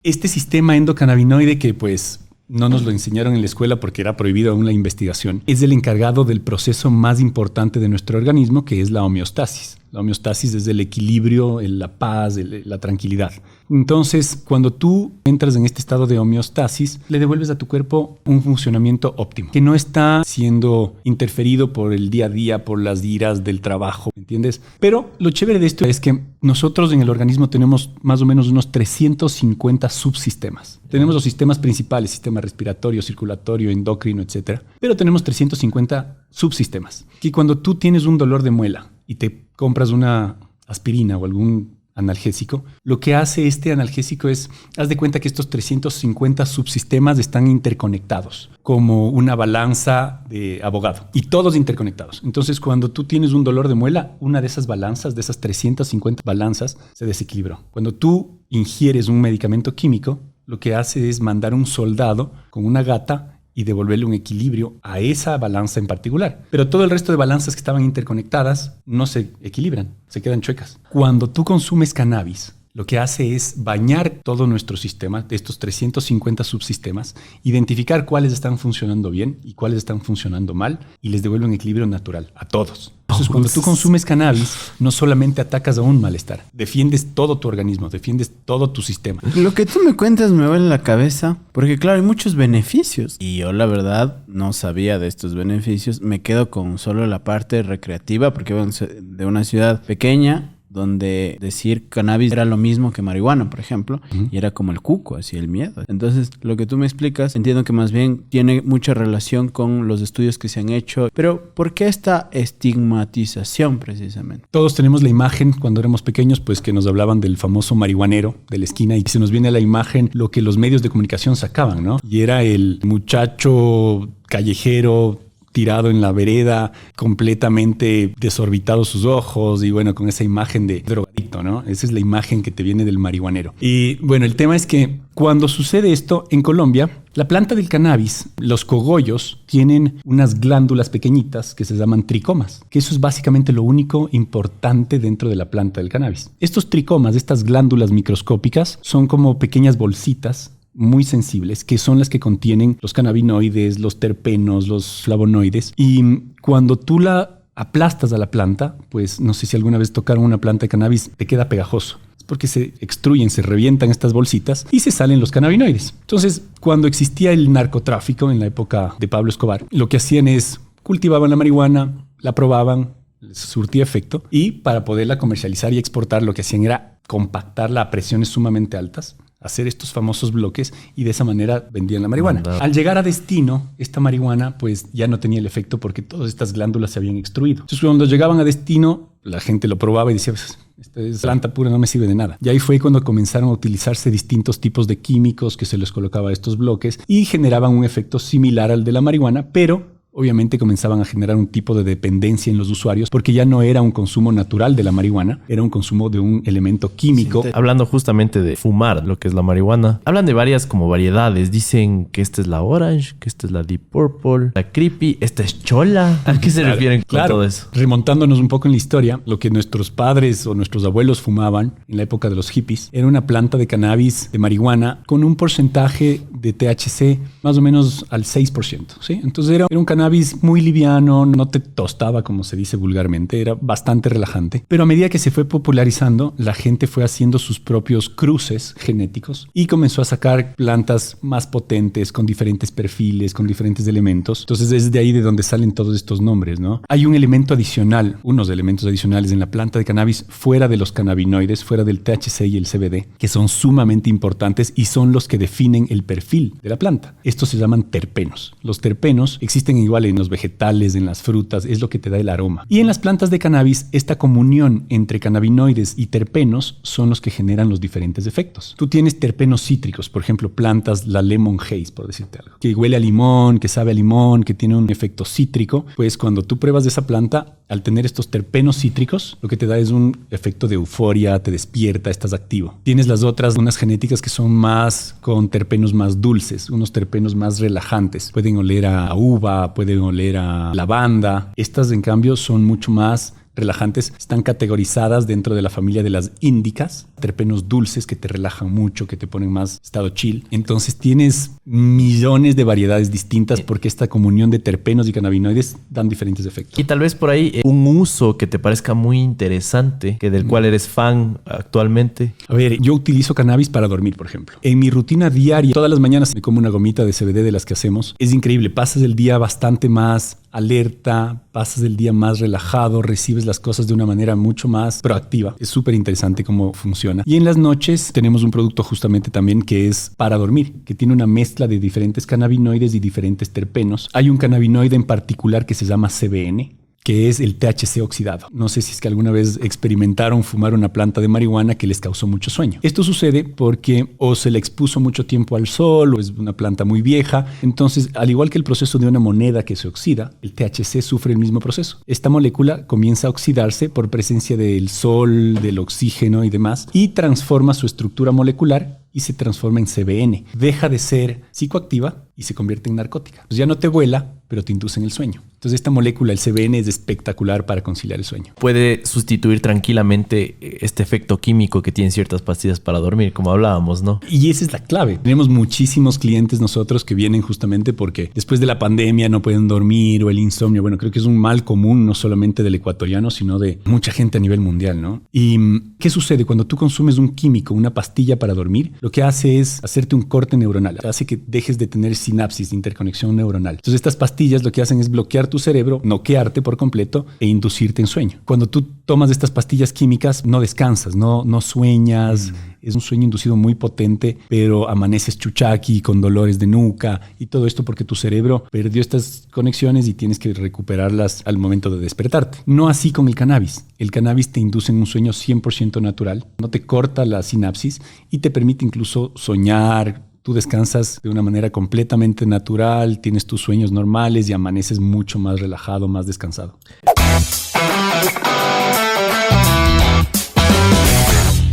Este sistema endocannabinoide que pues no nos lo enseñaron en la escuela porque era prohibido aún la investigación, es el encargado del proceso más importante de nuestro organismo, que es la homeostasis. La homeostasis es el equilibrio, la paz, la tranquilidad. Entonces, cuando tú entras en este estado de homeostasis, le devuelves a tu cuerpo un funcionamiento óptimo, que no está siendo interferido por el día a día, por las iras del trabajo, ¿entiendes? Pero lo chévere de esto es que nosotros en el organismo tenemos más o menos unos 350 subsistemas. Tenemos los sistemas principales, sistema respiratorio, circulatorio, endocrino, etc. Pero tenemos 350 subsistemas. Que cuando tú tienes un dolor de muela y te compras una aspirina o algún analgésico, lo que hace este analgésico es, haz de cuenta que estos 350 subsistemas están interconectados, como una balanza de abogado, y todos interconectados. Entonces, cuando tú tienes un dolor de muela, una de esas balanzas, de esas 350 balanzas, se desequilibró. Cuando tú ingieres un medicamento químico, lo que hace es mandar un soldado con una gata y devolverle un equilibrio a esa balanza en particular. Pero todo el resto de balanzas que estaban interconectadas no se equilibran, se quedan chuecas. Cuando tú consumes cannabis, lo que hace es bañar todo nuestro sistema, de estos 350 subsistemas, identificar cuáles están funcionando bien y cuáles están funcionando mal, y les devuelve un equilibrio natural a todos. Entonces, cuando tú consumes cannabis, no solamente atacas a un malestar, defiendes todo tu organismo, defiendes todo tu sistema. Lo que tú me cuentas me vuela la cabeza, porque claro, hay muchos beneficios. Y yo la verdad no sabía de estos beneficios. Me quedo con solo la parte recreativa, porque vengo de una ciudad pequeña, donde decir cannabis era lo mismo que marihuana, por ejemplo, y era como el cuco, así el miedo. Entonces, lo que tú me explicas, entiendo que más bien tiene mucha relación con los estudios que se han hecho, pero ¿por qué esta estigmatización precisamente? Todos tenemos la imagen cuando éramos pequeños, pues que nos hablaban del famoso marihuanero de la esquina, y se nos viene a la imagen lo que los medios de comunicación sacaban, ¿no? Y era el muchacho callejero tirado en la vereda, completamente desorbitados sus ojos y bueno, con esa imagen de drogadicto, ¿no? Esa es la imagen que te viene del marihuanero. Y bueno, el tema es que cuando sucede esto en Colombia, la planta del cannabis, los cogollos, tienen unas glándulas pequeñitas que se llaman tricomas, que eso es básicamente lo único importante dentro de la planta del cannabis. Estos tricomas, estas glándulas microscópicas, son como pequeñas bolsitas muy sensibles, que son las que contienen los cannabinoides, los terpenos, los flavonoides. Y cuando tú la aplastas a la planta, pues no sé si alguna vez tocaron una planta de cannabis, te queda pegajoso. Es porque se extruyen, se revientan estas bolsitas y se salen los cannabinoides. Entonces, cuando existía el narcotráfico en la época de Pablo Escobar, lo que hacían es cultivaban la marihuana, la probaban, les surtía efecto, y para poderla comercializar y exportar, lo que hacían era compactarla a presiones sumamente altas, hacer estos famosos bloques, y de esa manera vendían la marihuana. Al llegar a destino, esta marihuana pues ya no tenía el efecto porque todas estas glándulas se habían extruido. Entonces, cuando llegaban a destino, la gente lo probaba y decía, pues, esta es planta pura, no me sirve de nada. Y ahí fue cuando comenzaron a utilizarse distintos tipos de químicos que se les colocaba a estos bloques y generaban un efecto similar al de la marihuana, pero obviamente comenzaban a generar un tipo de dependencia en los usuarios porque ya no era un consumo natural de la marihuana, era un consumo de un elemento químico. Hablando justamente de fumar, lo que es la marihuana, hablan de varias como variedades. Dicen que esta es la orange, que esta es la deep purple, la creepy, esta es chola. ¿A qué se refieren con todo eso? Remontándonos un poco en la historia, lo que nuestros padres o nuestros abuelos fumaban en la época de los hippies era una planta de cannabis, de marihuana, con un porcentaje de THC más o menos al 6%, ¿sí? Entonces era un cannabis muy liviano, no te tostaba como se dice vulgarmente, era bastante relajante. Pero a medida que se fue popularizando, la gente fue haciendo sus propios cruces genéticos y comenzó a sacar plantas más potentes, con diferentes perfiles, con diferentes elementos. Entonces es de ahí de donde salen todos estos nombres, ¿no? Hay un elemento adicional, unos elementos adicionales en la planta de cannabis fuera de los cannabinoides, fuera del THC y el CBD, que son sumamente importantes y son los que definen el perfil de la planta. Estos se llaman terpenos. Los terpenos existen igual en los vegetales, en las frutas, es lo que te da el aroma. Y en las plantas de cannabis, esta comunión entre cannabinoides y terpenos son los que generan los diferentes efectos. Tú tienes terpenos cítricos, por ejemplo, plantas, la lemon haze, por decirte algo, que huele a limón, que sabe a limón, que tiene un efecto cítrico. Pues cuando tú pruebas de esa planta, al tener estos terpenos cítricos, lo que te da es un efecto de euforia, te despierta, estás activo. Tienes las otras, unas genéticas que son más con terpenos más dulces, unos terpenos más relajantes. Pueden oler a uva, pueden oler a lavanda. Estas, en cambio, son mucho más relajantes están categorizadas dentro de la familia de las índicas, terpenos dulces que te relajan mucho, que te ponen más estado chill. Entonces tienes millones de variedades distintas porque esta comunión de terpenos y cannabinoides dan diferentes efectos. Y tal vez por ahí un uso que te parezca muy interesante, que del cual eres fan actualmente. A ver, yo utilizo cannabis para dormir, por ejemplo. En mi rutina diaria, todas las mañanas me como una gomita de CBD de las que hacemos. Es increíble, pasas el día bastante más alerta, pasas el día más relajado, recibes las cosas de una manera mucho más proactiva. Es súper interesante cómo funciona. Y en las noches tenemos un producto justamente también que es para dormir, que tiene una mezcla de diferentes cannabinoides y diferentes terpenos. Hay un cannabinoide en particular que se llama CBN, que es el THC oxidado. No sé si es que alguna vez experimentaron fumar una planta de marihuana que les causó mucho sueño. Esto sucede porque o se le expuso mucho tiempo al sol o es una planta muy vieja. Entonces, al igual que el proceso de una moneda que se oxida, el THC sufre el mismo proceso. Esta molécula comienza a oxidarse por presencia del sol, del oxígeno y demás, y transforma su estructura molecular y se transforma en CBN. Deja de ser psicoactiva y se convierte en narcótica. Pues ya no te vuela, pero te induce en el sueño. Entonces esta molécula, el CBN, es espectacular para conciliar el sueño. Puede sustituir tranquilamente este efecto químico que tienen ciertas pastillas para dormir, como hablábamos, ¿no? Y esa es la clave. Tenemos muchísimos clientes nosotros que vienen justamente porque después de la pandemia no pueden dormir o el insomnio. Bueno, creo que es un mal común no solamente del ecuatoriano, sino de mucha gente a nivel mundial, ¿no? ¿Y qué sucede? Cuando tú consumes un químico, una pastilla para dormir, lo que hace es hacerte un corte neuronal. Hace que dejes de tener sinapsis, interconexión neuronal. Entonces estas pastillas lo que hacen es bloquear tu cerebro, noquearte por completo e inducirte en sueño. Cuando tú tomas estas pastillas químicas, no descansas, no sueñas. Es un sueño inducido muy potente, pero amaneces chuchaqui con dolores de nuca y todo esto porque tu cerebro perdió estas conexiones y tienes que recuperarlas al momento de despertarte. No así con el cannabis. El cannabis te induce en un sueño 100% natural, no te corta la sinapsis y te permite incluso soñar. Tú descansas de una manera completamente natural, tienes tus sueños normales y amaneces mucho más relajado, más descansado.